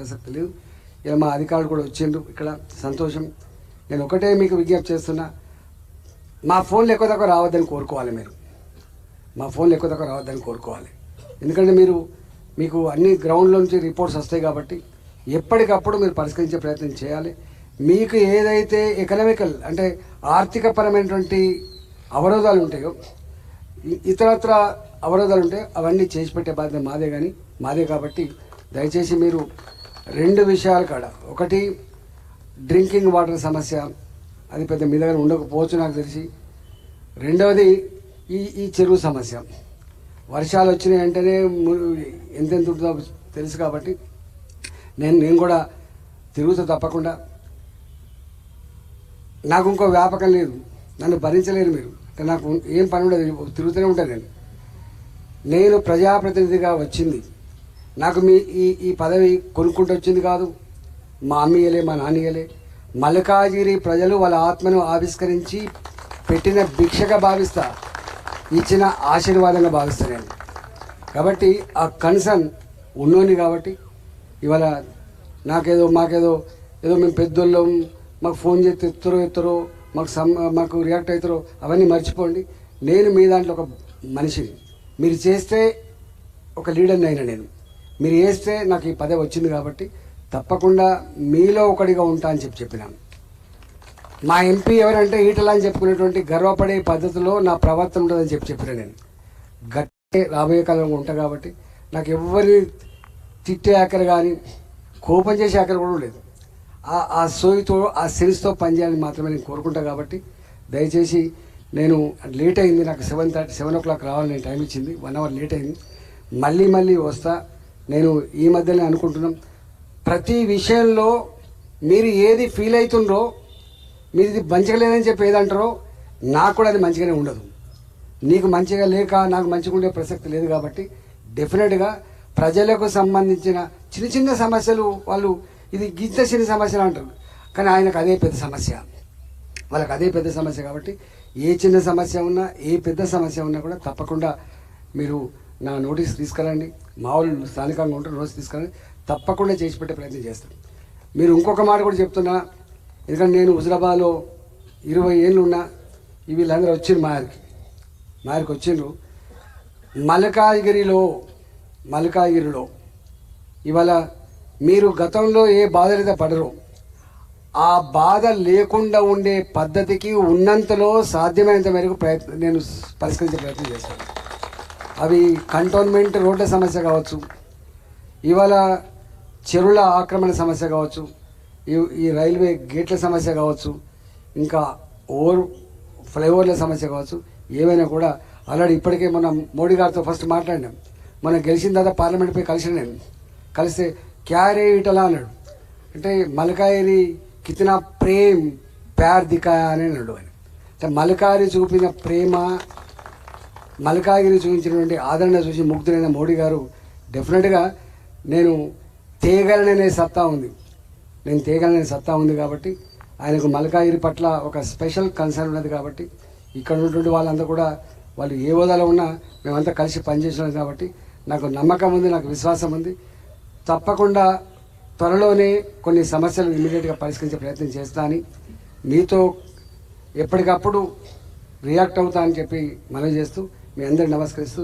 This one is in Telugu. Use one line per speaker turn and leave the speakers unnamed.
ప్రసక్తి లేదు. ఇలా మా అధికారులు కూడా వచ్చిండ్రు, ఇక్కడ సంతోషం. నేను ఒకటే మీకు విజ్ఞప్తి చేస్తున్నా, మా ఫోన్లు ఎక్కువ తక్కువ రావద్దని కోరుకోవాలి. మీరు మా ఫోన్లు ఎక్కువ తక్కువ రావద్దని కోరుకోవాలి. ఎందుకంటే మీకు అన్ని గ్రౌండ్లో నుంచి రిపోర్ట్స్ వస్తాయి కాబట్టి ఎప్పటికప్పుడు మీరు పరిష్కరించే ప్రయత్నం చేయాలి. మీకు ఏదైతే ఎకనామికల్ అంటే ఆర్థికపరమైనటువంటి అవరోధాలు ఉంటాయో, ఇతరత్ర అవరోధాలు ఉంటాయో అవన్నీ చేసి పెట్టే బాధ్యత మాదే కాబట్టి దయచేసి మీరు 2 విషయాలు కాడ, ఒకటి డ్రింకింగ్ వాటర్ సమస్య, అది పెద్ద మీ దగ్గర ఉండకపోవచ్చు నాకు తెలిసి. రెండవది ఈ చెరువు సమస్య. వర్షాలు వచ్చినాయి అంటేనే ఎంతెంత ఉంటుందో తెలుసు కాబట్టి నేను కూడా తిరుగుతూ తప్పకుండా. నాకు ఇంకో వ్యాపకం లేదు, నన్ను భరించలేరు మీరు. అంటే నాకు ఏం పని ఉండదు, తిరుగుతూనే ఉంటాను. నేను ప్రజాప్రతినిధిగా వచ్చింది, నాకు ఈ పదవి కొనుక్కుంటూ వచ్చింది కాదు. మా అమ్మయ్యలే, మా నాన్నయ్యలే. మల్కాజిగిరి ప్రజలు వాళ్ళ ఆత్మను ఆవిష్కరించి పెట్టిన భిక్షగా భావిస్తా, ఇచ్చిన ఆశీర్వాదంగా భావిస్తాను నేను. కాబట్టి ఆ కన్సర్న్ ఉన్నోని కాబట్టి ఇవాళ మాకేదో మేము పెద్దోళ్ళం, మాకు ఫోన్ చేస్తే ఎత్తరో మాకు రియాక్ట్ అవుతారో అవన్నీ మర్చిపోండి. నేను మీ దాంట్లో ఒక మనిషిని. మీరు చేస్తే ఒక లీడర్ని అయినా నేను, మీరు చేస్తే నాకు ఈ పదవి వచ్చింది కాబట్టి తప్పకుండా మీలో ఒకటిగా ఉంటా అని చెప్పినాను. మా ఎంపీ ఎవరంటే ఈటలా అని చెప్పుకునేటువంటి గర్వపడే పద్ధతిలో నా ప్రవర్తన ఉంటుందని చెప్పినా నేను. గట్టే రాబోయే కాలంలో ఉంటా కాబట్టి నాకు ఎవరిని తిట్టే ఆఖరి కానీ కోపం చేసే ఆఖరి కూడా లేదు. ఆ సోయితో ఆ సెన్స్తో పనిచేయాలని మాత్రమే నేను కోరుకుంటా. కాబట్టి దయచేసి నేను లేట్ అయింది, నాకు 7 o'clock రావాలని నేను టైం ఇచ్చింది, 1 hour లేట్ అయింది. మళ్ళీ వస్తా. నేను ఈ మధ్యనే అనుకుంటున్నాం, ప్రతి విషయంలో మీరు ఏది ఫీల్ అవుతుండ్రో, మీరు ఇది మంచిగా లేదని చెప్పి ఏదంటారో నాకు కూడా అది మంచిగానే ఉండదు. నీకు మంచిగా లేక నాకు మంచిగా ఉండే ప్రసక్తి లేదు. కాబట్టి డెఫినెట్గా ప్రజలకు సంబంధించిన చిన్న సమస్యలు వాళ్ళు ఇది గిద్ద చిన్న సమస్యలు అంటారు, కానీ ఆయనకు అదే పెద్ద సమస్య, వాళ్ళకి అదే పెద్ద సమస్య. కాబట్టి ఏ చిన్న సమస్య ఉన్నా, ఏ పెద్ద సమస్య ఉన్నా కూడా తప్పకుండా మీరు నా నోటీస్ తీసుకురండి. మా వాళ్ళు స్థానికంగా ఉంటారు, రోజు తీసుకురండి, తప్పకుండా చేసి పెట్టే ప్రయత్నం చేస్తాను. మీరు ఇంకొక మాట కూడా చెప్తున్నా, ఎందుకంటే నేను హుజరాబాద్లో 20 ఏళ్ళు ఉన్నా. వీళ్ళందరూ వచ్చిండ్రు మా యారికి వచ్చిండ్రు. మల్కాజిగిరిలో ఇవాళ మీరు గతంలో ఏ బాధలైతే పడరో ఆ బాధ లేకుండా ఉండే పద్ధతికి ఉన్నంతలో సాధ్యమైనంత మేరకు నేను పరిష్కరించే ప్రయత్నం చేస్తాను. అవి కంటోన్మెంట్ రోడ్ల సమస్య కావచ్చు, ఇవాళ చెరువుల ఆక్రమణ సమస్య కావచ్చు, ఈ రైల్వే గేట్ల సమస్య కావచ్చు, ఇంకా ఫ్లైఓవర్ల సమస్య కావచ్చు, ఏవైనా కూడా ఆల్రెడీ ఇప్పటికే మనం మోడీ గారితో ఫస్ట్ మాట్లాడినాం. మనం గెలిచిన తర్వాత పార్లమెంట్ పోయి కలిస్తే క్యారే ఇటలా అన్నాడు. అంటే మల్కాజిగిరి కితనా ప్రేమ్ ప్యార్ దికాయా అని అన్నాడు ఆయన. అంటే మల్కాజిగిరి చూపిన ప్రేమ, మల్కాజిగిరి చూపించినటువంటి ఆదరణ చూసి ముగ్ధులైన మోడీ గారు డెఫినెట్గా నేను తేగలననే సత్తా ఉంది కాబట్టి ఆయనకు మల్కాజిగిరి పట్ల ఒక స్పెషల్ కన్సర్న్ ఉన్నది. కాబట్టి ఇక్కడ ఉన్నటువంటి వాళ్ళంతా కూడా వాళ్ళు ఏ హోదాలో ఉన్నా మేమంతా కలిసి పనిచేసినాం. కాబట్టి నాకు నమ్మకం ఉంది, నాకు విశ్వాసం ఉంది. తప్పకుండా త్వరలోనే కొన్ని సమస్యలు ఇమీడియట్గా పరిష్కరించే ప్రయత్నం చేస్తా అని మీతో ఎప్పటికప్పుడు రియాక్ట్ అవుతా అని చెప్పి మనవి చేస్తూ మీ అందరిని నమస్కరిస్తూ